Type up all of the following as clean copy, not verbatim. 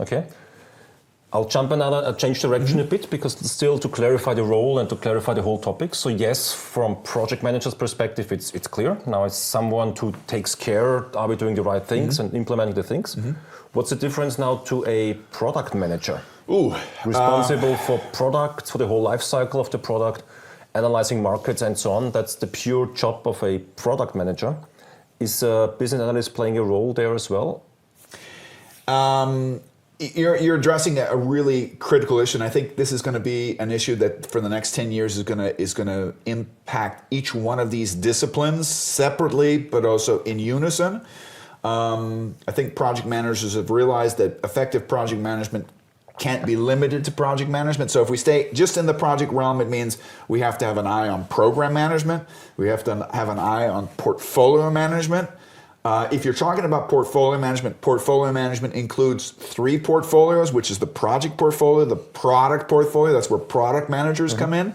Okay. I'll change direction a bit, because still to clarify the role and to clarify the whole topic. So yes, from project manager's perspective, it's clear. Now it's someone who takes care, are we doing the right things and implementing the things? What's the difference now to a product manager? Responsible for products, for the whole life cycle of the product, analyzing markets and so on. That's the pure job of a product manager. Is a business analyst playing a role there as well? You're addressing a really critical issue, and I think this is going to be an issue that for the next 10 years is going to impact each one of these disciplines separately, but also in unison. I think project managers have realized that effective project management can't be limited to project management. So if we stay just in the project realm, it means we have to have an eye on program management. We have to have an eye on portfolio management. If you're talking about portfolio management includes 3 portfolios, which is the project portfolio, the product portfolio, that's where product managers come in.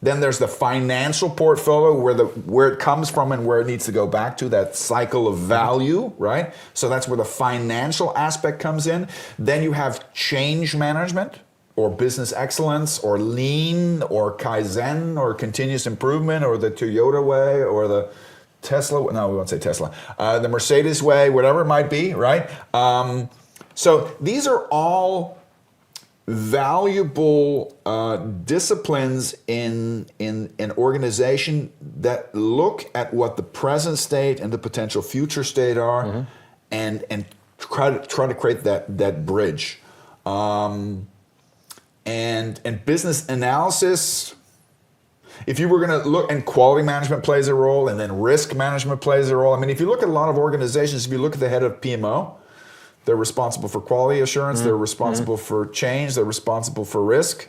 Then there's the financial portfolio, where it comes from and where it needs to go back to, that cycle of value, right? So that's where the financial aspect comes in. Then you have change management, or business excellence, or lean, or Kaizen, or continuous improvement, or the Toyota way, or the Tesla, no, we won't say Tesla, the Mercedes way, whatever it might be, right? So these are all valuable disciplines in an organization that look at what the present state and the potential future state are, and try to create that bridge. And business analysis, if you were going to look, and quality management plays a role, and then risk management plays a role. I mean, if you look at a lot of organizations, if you look at the head of PMO, they're responsible for quality assurance, they're responsible for change, they're responsible for risk,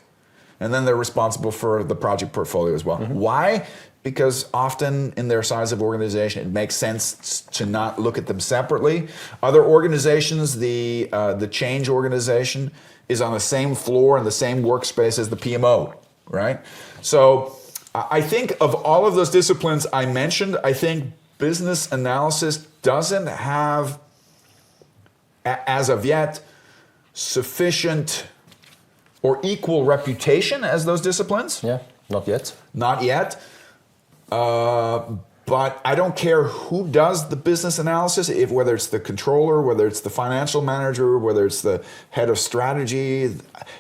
and then they're responsible for the project portfolio as well. Why? Because often in their size of organization, it makes sense to not look at them separately. Other organizations, the change organization is on the same floor in the same workspace as the PMO, right? So I think of all of those disciplines I mentioned, I think business analysis doesn't have, as of yet, sufficient or equal reputation as those disciplines. Yeah, not yet. Not yet. But I don't care who does the business analysis, whether it's the controller, whether it's the financial manager, whether it's the head of strategy,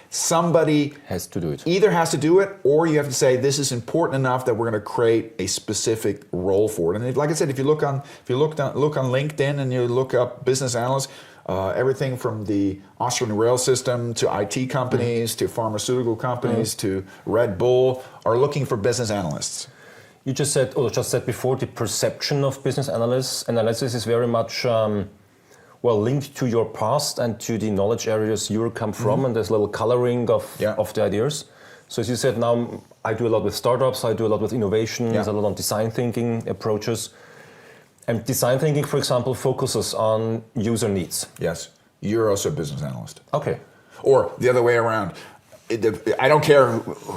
somebody has to do it. Either has to do it, or you have to say this is important enough that we're going to create a specific role for it. And like I said, if you look on LinkedIn and you look up business analysts, everything from the Austrian rail system to IT companies to pharmaceutical companies to Red Bull are looking for business analysts. You just said before, the perception of business analysis is very much linked to your past and to the knowledge areas you come from, and there's a little coloring of the ideas. So as you said, now I do a lot with startups, I do a lot with innovation, a lot on design thinking approaches. And design thinking, for example, focuses on user needs. Yes, you're also a business analyst. Okay. Or the other way around. I don't care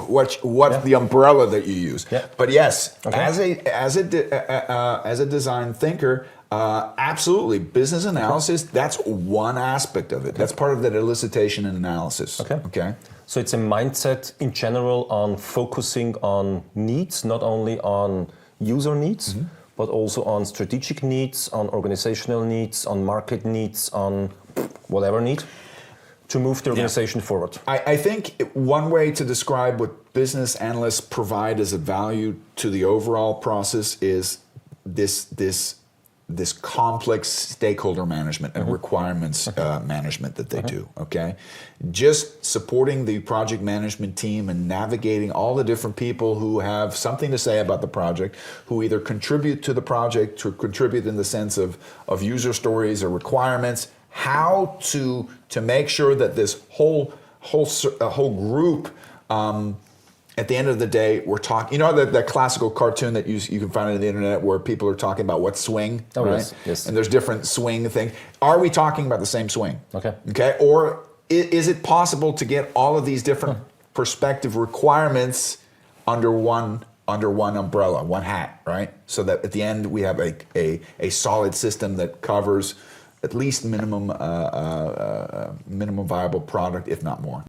what the umbrella that you use, but yes, as a design thinker, absolutely, business analysis. That's one aspect of it. That's part of that elicitation and analysis. Okay. So it's a mindset in general on focusing on needs, not only on user needs, but also on strategic needs, on organizational needs, on market needs, on whatever need, to move the organization forward. I think one way to describe what business analysts provide as a value to the overall process is this complex stakeholder management and requirements management that they do, okay? Just supporting the project management team and navigating all the different people who have something to say about the project, who either contribute to the project, to contribute in the sense of user stories or requirements, how to make sure that this whole group, at the end of the day, we're talking. You know that classical cartoon that you can find on the internet where people are talking about what swing, right? Yes. And there's different swing things. Are we talking about the same swing? Okay. Or is it possible to get all of these different perspective requirements under one umbrella, one hat, right? So that at the end we have a solid system that covers at least minimum viable product, if not more.